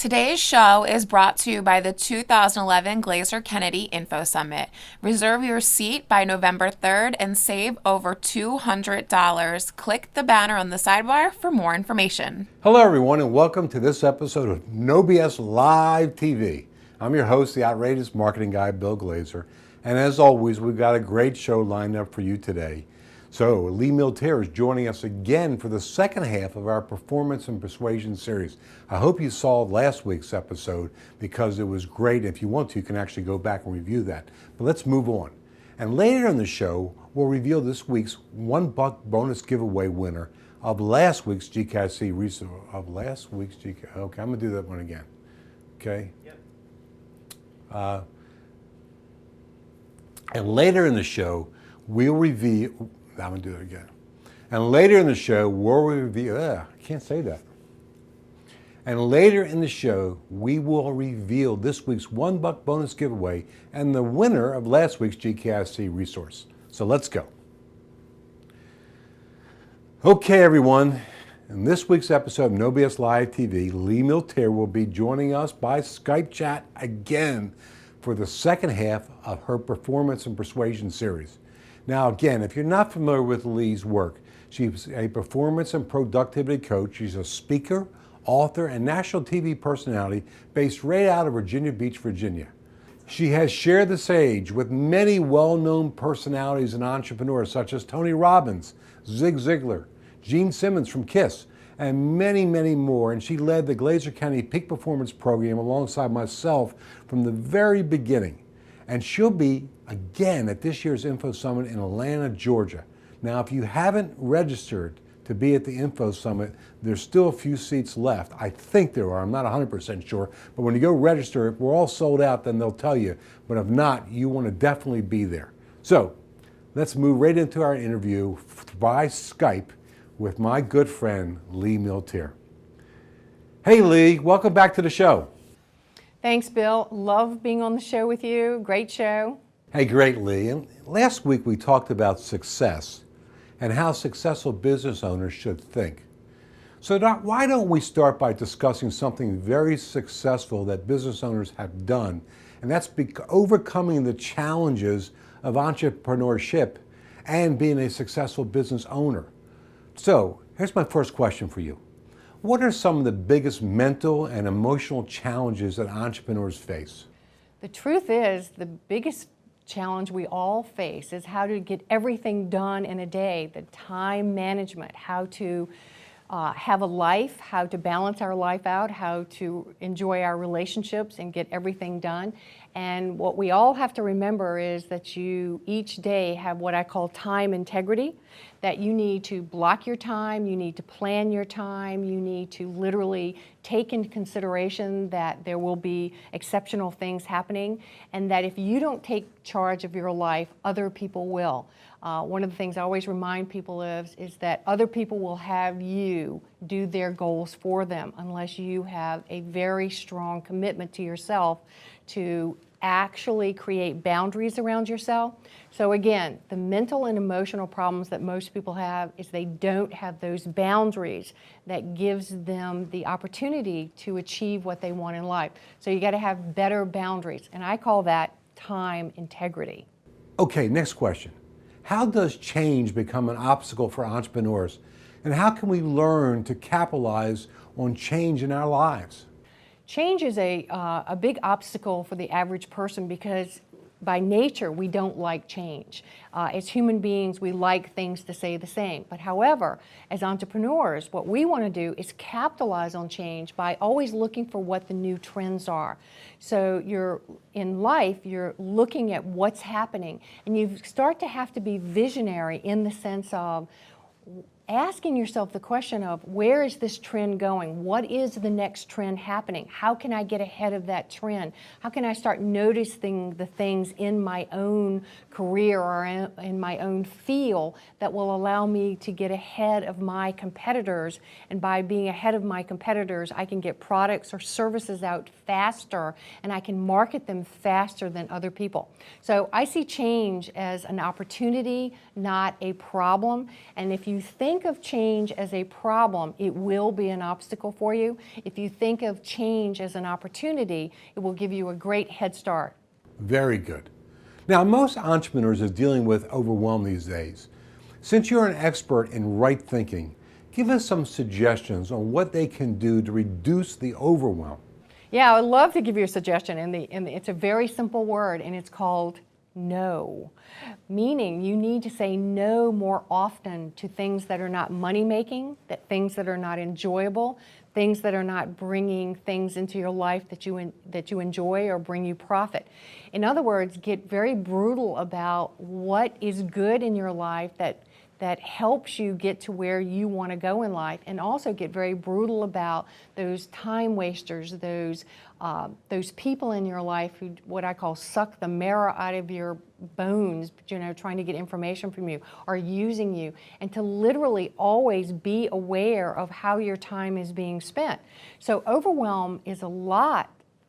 Today's show is brought to you by the 2011 Glazer Kennedy Info Summit. Reserve your seat by November 3rd and save over $200. Click the banner on the sidebar for more information. Hello, everyone, and welcome to this episode of No BS Live TV. I'm your host, the outrageous marketing guy, Bill Glazer, and as always, we've got a great show lined up for you today. So, Lee Milteer is joining us again for the second half of our Performance and Persuasion series. I hope you saw last week's episode because it was great. If you want to, you can actually go back and review that. But let's move on. And later in the show, we'll reveal this week's $1 bonus giveaway winner of last week's GKC resource. Okay, I'm going to do that one again. Okay? Yep. And later in the show, we'll reveal. I'm going to do it again. And later in the show, we'll reveal. I can't say that. And later in the show, we will reveal this week's $1 bonus giveaway and the winner of last week's GKIC resource. So let's go. Okay, everyone. In this week's episode of No BS Live TV, Lee Milteer will be joining us by Skype chat again for the second half of her Performance and Persuasion series. Now, again, if you're not familiar with Lee's work, she's a performance and productivity coach. She's a speaker, author, and national TV personality based right out of Virginia Beach, Virginia. She has shared the stage with many well-known personalities and entrepreneurs such as Tony Robbins, Zig Ziglar, Gene Simmons from KISS, and many, many more. And she led the Glazer County Peak Performance Program alongside myself from the very beginning. And she'll be again at this year's Info Summit in Atlanta, Georgia. Now, if you haven't registered to be at the Info Summit, there's still a few seats left. I think there are. I'm not 100% sure. But when you go register, if we're all sold out, then they'll tell you. But if not, you want to definitely be there. So let's move right into our interview by Skype with my good friend, Lee Milteer. Hey, Lee, welcome back to the show. Thanks, Bill. Love being on the show with you. Great show. Hey, great, Lee. And last week we talked about success and how successful business owners should think. So why don't we start by discussing something very successful that business owners have done, and that's overcoming the challenges of entrepreneurship and being a successful business owner. So here's my first question for you. What are some of the biggest mental and emotional challenges that entrepreneurs face? The truth is, the biggest challenge we all face is how to get everything done in a day, the time management, how to have a life, how to balance our life out, how to enjoy our relationships and get everything done. And what we all have to remember is that you each day have what I call time integrity, that you need to block your time, you need to plan your time, you need to literally take into consideration that there will be exceptional things happening, and that if you don't take charge of your life, other people will. One of the things I always remind people of is that other people will have you do their goals for them unless you have a very strong commitment to yourself to actually create boundaries around yourself. So again, the mental and emotional problems that most people have is they don't have those boundaries that gives them the opportunity to achieve what they want in life. So you got to have better boundaries, and I call that time integrity. Okay, next question. How does change become an obstacle for entrepreneurs, and how can we learn to capitalize on change in our lives? Change is a big obstacle for the average person because by nature we don't like change. As human beings, we like things to stay the same. But however, as entrepreneurs, what we want to do is capitalize on change by always looking for what the new trends are. So in life, you're looking at what's happening, and you start to have to be visionary in the sense of asking yourself the question of where is this trend going? What is the next trend happening? How can I get ahead of that trend? How can I start noticing the things in my own career or in my own field that will allow me to get ahead of my competitors? And by being ahead of my competitors, I can get products or services out faster, and I can market them faster than other people. So I see change as an opportunity, not a problem. And if you think think of change as a problem, it will be an obstacle for you. If you think of change as an opportunity, it will give you a great head start. Very good. Now, most entrepreneurs are dealing with overwhelm these days. Since you're an expert in right thinking, give us some suggestions on what they can do to reduce the overwhelm. Yeah, I would love to give you a suggestion, and it's a very simple word, and it's called no. Meaning you need to say no more often to things that are not money-making, things that are not enjoyable, things that are not bringing things into your life that you enjoy or bring you profit. In other words, get very brutal about what is good in your life that helps you get to where you want to go in life, and also get very brutal about those time wasters, those people in your life who, what I call, suck the marrow out of your bones, trying to get information from you or using you, and to literally always be aware of how your time is being spent. So overwhelm is a lot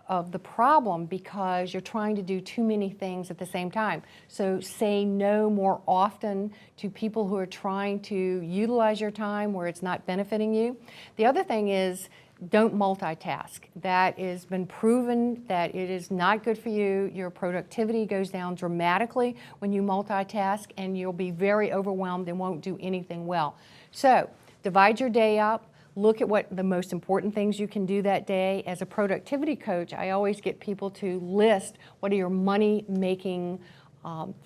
of the problem because you're trying to do too many things at the same time. So say no more often to people who are trying to utilize your time where it's not benefiting you. The other thing is, don't multitask. That has been proven that it is not good for you. Your productivity goes down dramatically when you multitask, and you'll be very overwhelmed and won't do anything well. So divide your day up. Look at what the most important things you can do that day. As a productivity coach, I always get people to list what are your money-making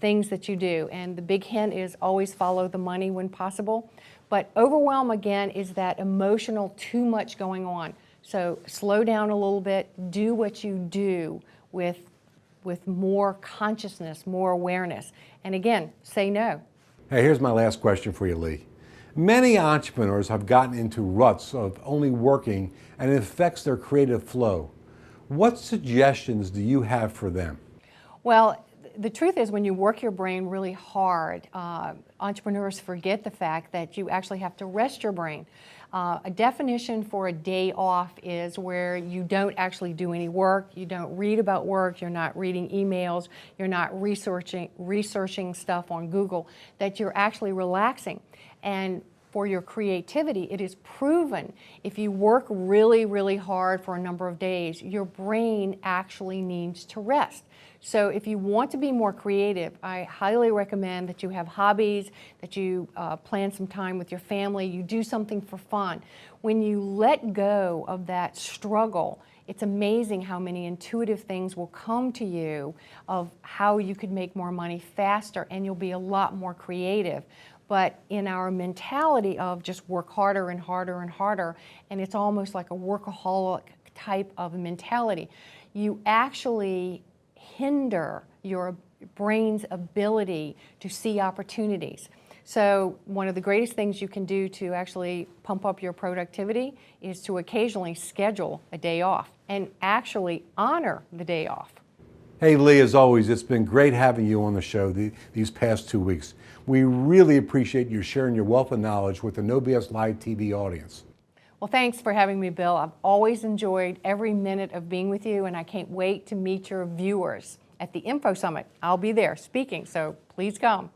things that you do. And the big hint is always follow the money when possible. But overwhelm, again, is that emotional too much going on. So slow down a little bit. Do what you do with more consciousness, more awareness. And again, say no. Hey, here's my last question for you, Lee. Many entrepreneurs have gotten into ruts of only working, and it affects their creative flow. What suggestions do you have for them? Well, the truth is, when you work your brain really hard, entrepreneurs forget the fact that you actually have to rest your brain. A definition for a day off is where you don't actually do any work, you don't read about work, you're not reading emails, you're not researching stuff on Google, that you're actually relaxing. And for your creativity, it is proven if you work really, really hard for a number of days, your brain actually needs to rest. So if you want to be more creative, I highly recommend that you have hobbies, that you plan some time with your family, you do something for fun. When you let go of that struggle, it's amazing how many intuitive things will come to you of how you could make more money faster, and you'll be a lot more creative. But in our mentality of just work harder and harder and harder, and it's almost like a workaholic type of mentality, you actually hinder your brain's ability to see opportunities. So one of the greatest things you can do to actually pump up your productivity is to occasionally schedule a day off and actually honor the day off. Hey, Lee, as always, it's been great having you on the show these past 2 weeks. We really appreciate you sharing your wealth of knowledge with the No BS Live TV audience. Well, thanks for having me, Bill. I've always enjoyed every minute of being with you, and I can't wait to meet your viewers at the Info Summit. I'll be there speaking, so please come.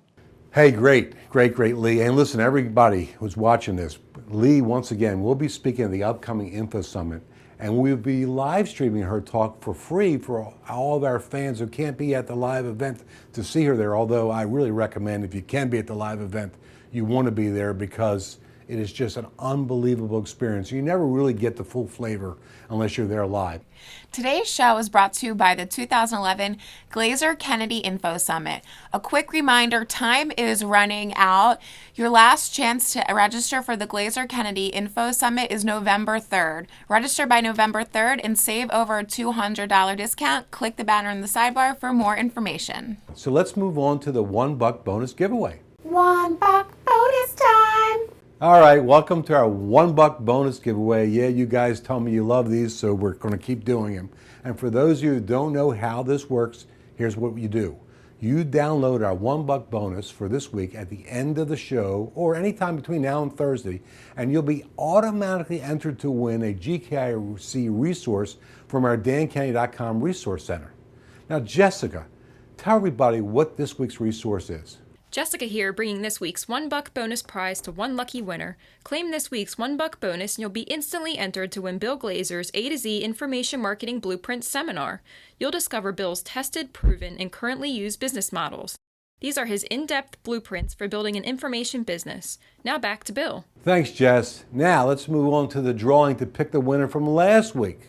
Hey, great, Lee. And listen, everybody who's watching this, Lee, once again, will be speaking at the upcoming Info Summit, and we'll be live streaming her talk for free for all of our fans who can't be at the live event to see her there, although I really recommend, if you can be at the live event, you want to be there because it is just an unbelievable experience. You never really get the full flavor unless you're there live. Today's show is brought to you by the 2011 Glazer Kennedy Info Summit. A quick reminder, time is running out. Your last chance to register for the Glazer Kennedy Info Summit is November 3rd. Register by November 3rd and save over a $200 discount. Click the banner in the sidebar for more information. So let's move on to the $1 bonus giveaway. $1 bonus time! All right, welcome to our $1 bonus giveaway. Yeah, you guys tell me you love these, so we're going to keep doing them. And for those of you who don't know how this works, here's what you do. You download our $1 bonus for this week at the end of the show or anytime between now and Thursday, and you'll be automatically entered to win a GKIC resource from our DanKennedy.com Resource Center. Now, Jessica, tell everybody what this week's resource is. Jessica here, bringing this week's $1 bonus prize to one lucky winner. Claim this week's $1 bonus and you'll be instantly entered to win Bill Glazer's A to Z Information Marketing Blueprint Seminar. You'll discover Bill's tested, proven, and currently used business models. These are his in-depth blueprints for building an information business. Now back to Bill. Thanks, Jess. Now let's move on to the drawing to pick the winner from last week.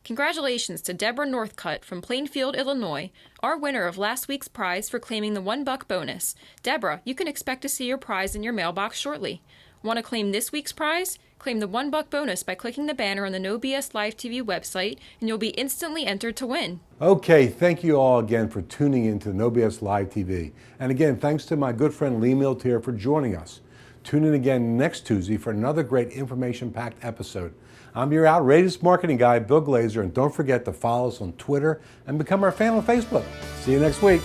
Congratulations to Deborah Northcutt from Plainfield, Illinois, our winner of last week's prize for claiming the $1 bonus. Deborah, you can expect to see your prize in your mailbox shortly. Want to claim this week's prize? Claim the $1 bonus by clicking the banner on the No BS Live TV website, and you'll be instantly entered to win. Okay, thank you all again for tuning in to No BS Live TV. And again, thanks to my good friend Lee Miltier for joining us. Tune in again next Tuesday for another great information-packed episode. I'm your outrageous marketing guy, Bill Glazer, and don't forget to follow us on Twitter and become our fan on Facebook. See you next week.